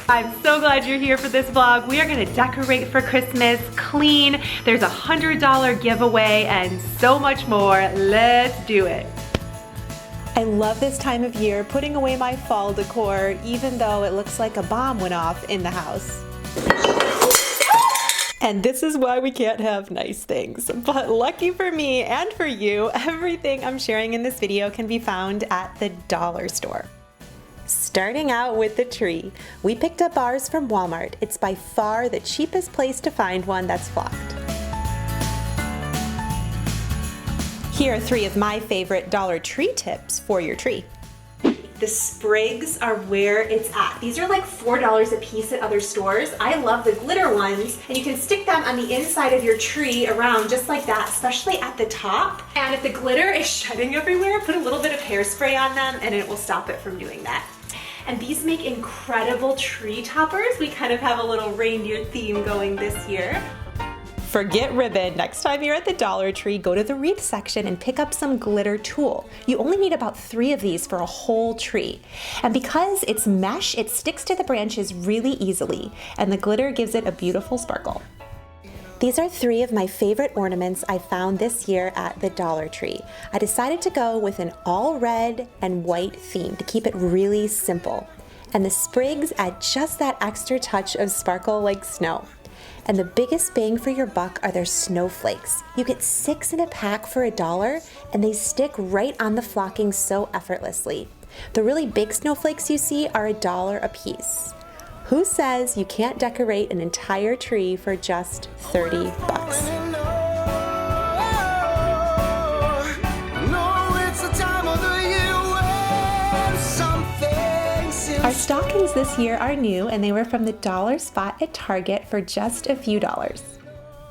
I'm so glad you're here for this vlog. We are gonna decorate for Christmas, clean. There's a $100 giveaway and so much more. Let's do it. I love this time of year, putting away my fall decor, even though it looks like a bomb went off in the house. And this is why we can't have nice things. But lucky for me and for you, everything I'm sharing in this video can be found at the dollar store. Starting out with the tree. We picked up ours from Walmart. It's by far the cheapest place to find one that's flocked. Here are 3 of my favorite Dollar Tree tips for your tree. The sprigs are where it's at. These are like $4 a piece at other stores. I love the glitter ones, and you can stick them on the inside of your tree around just like that, especially at the top. And if the glitter is shedding everywhere, put a little bit of hairspray on them and it will stop it from doing that. And these make incredible tree toppers. We kind of have a little reindeer theme going this year. Forget ribbon. Next time you're at the Dollar Tree, go to the wreath section and pick up some glitter tulle. You only need about 3 of these for a whole tree. And because it's mesh, it sticks to the branches really easily, and the glitter gives it a beautiful sparkle. These are 3 of my favorite ornaments I found this year at the Dollar Tree. I decided to go with an all red and white theme to keep it really simple. And the sprigs add just that extra touch of sparkle like snow. And the biggest bang for your buck are their snowflakes. You get 6 in a pack for $1, and they stick right on the flocking so effortlessly. The really big snowflakes you see are $1 a piece. Who says you can't decorate an entire tree for just 30 bucks? Our stockings this year are new, and they were from the dollar spot at Target for just a few dollars.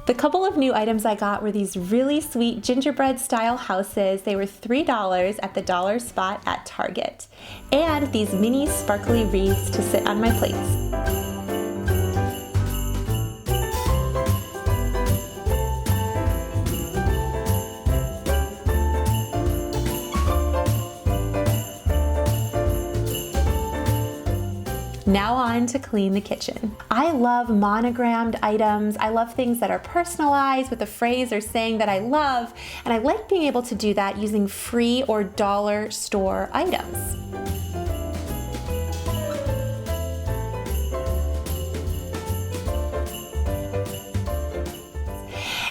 The couple of new items I got were these really sweet gingerbread style houses. They were $3 at the dollar spot at Target. And these mini sparkly wreaths to sit on my plates. Now on to clean the kitchen. I love monogrammed items. I love things that are personalized with a phrase or saying that I love, and I like being able to do that using free or dollar store items.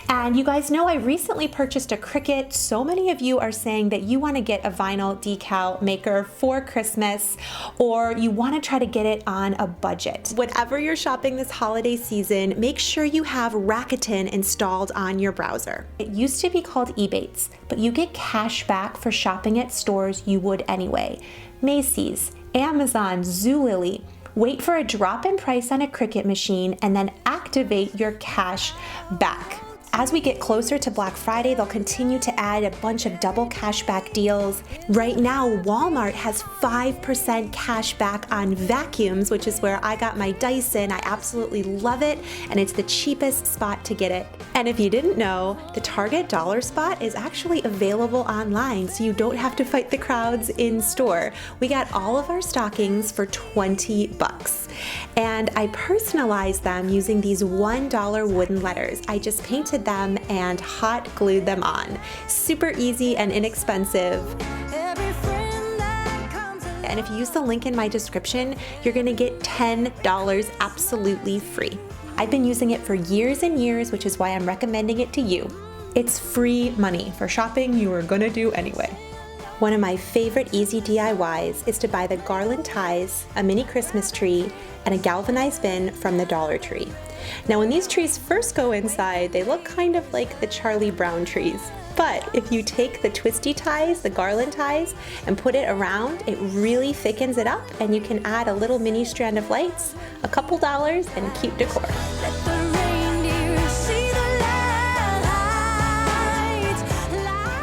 And you guys know I recently purchased a Cricut. So many of you are saying that you want to get a vinyl decal maker for Christmas, or you want to try to get it on a budget. Whenever you're shopping this holiday season, make sure you have Rakuten installed on your browser. It used to be called Ebates, but you get cash back for shopping at stores you would anyway. Macy's, Amazon, Zulily. Wait for a drop in price on a Cricut machine and then activate your cash back. As we get closer to Black Friday, they'll continue to add a bunch of double cashback deals. Right now, Walmart has 5% cash back on vacuums, which is where I got my Dyson. I absolutely love it, and it's the cheapest spot to get it. And if you didn't know, the Target dollar spot is actually available online, so you don't have to fight the crowds in store. We got all of our stockings for 20 bucks. And I personalized them using these $1 wooden letters. I just painted them and hot glued them on. Super easy and inexpensive. And if you use the link in my description, you're gonna get $10 absolutely free. I've been using it for years and years, which is why I'm recommending it to you. It's free money for shopping you are gonna do anyway. One of my favorite easy DIYs is to buy the garland ties, a mini Christmas tree, and a galvanized bin from the Dollar Tree. Now when these trees first go inside, they look kind of like the Charlie Brown trees. But if you take the twisty ties, the garland ties, and put it around, it really thickens it up, and you can add a little mini strand of lights, a couple dollars, and cute decor.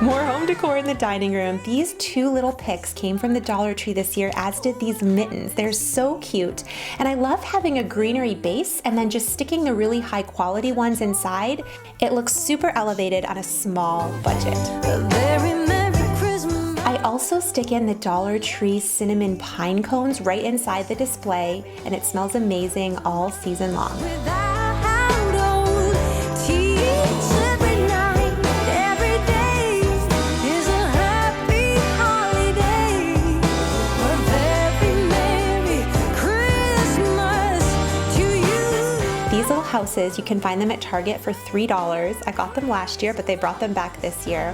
More home decor in the dining room. These 2 little picks came from the Dollar Tree this year, as did these mittens. They're so cute. And I love having a greenery base and then just sticking the really high quality ones inside. It looks super elevated on a small budget. I also stick in the Dollar Tree cinnamon pine cones right inside the display, and it smells amazing all season long. These little houses, you can find them at Target for $3. I got them last year, but they brought them back this year.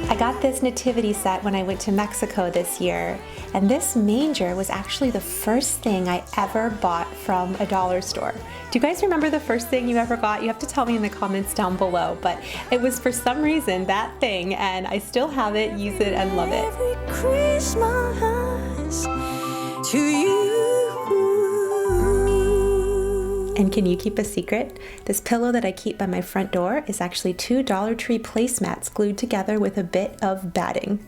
I got this nativity set when I went to Mexico this year, and this manger was actually the first thing I ever bought from a dollar store. Do you guys remember the first thing you ever got? You have to tell me in the comments down below, but it was for some reason that thing, and I still have it, use it, and love it. Every Christmas to you. And can you keep a secret? This pillow that I keep by my front door is actually 2 Dollar Tree placemats glued together with a bit of batting.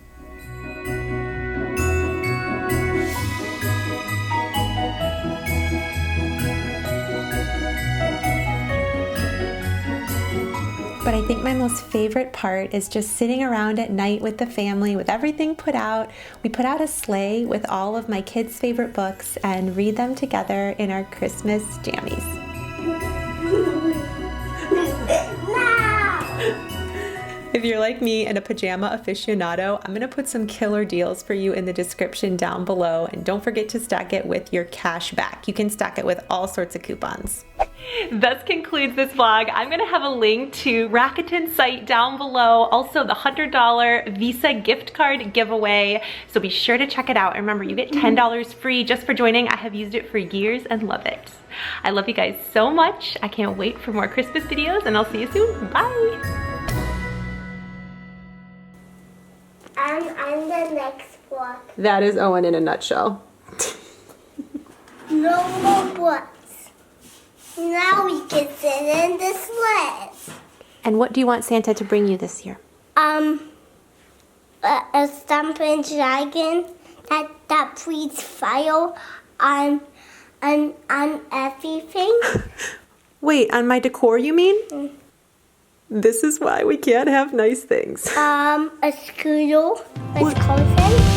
But I think my most favorite part is just sitting around at night with the family, with everything put out. We put out a sleigh with all of my kids' favorite books and read them together in our Christmas jammies. If you're like me and a pajama aficionado, I'm gonna put some killer deals for you in the description down below, and don't forget to stack it with your cash back. You can stack it with all sorts of coupons. Thus concludes this vlog. I'm gonna have a link to Rakuten's site down below, also the $100 Visa gift card giveaway, so be sure to check it out. And remember, you get $10 free just for joining. I have used it for years and love it. I love you guys so much. I can't wait for more Christmas videos, and I'll see you soon. Bye! I'm the next one. That is Owen in a nutshell. No more books. Now we can sit in the sleds. And what do you want Santa to bring you this year? A stomping dragon that breathes fire on everything. Wait, on my decor you mean? This is why we can't have nice things. A scooter with coffin.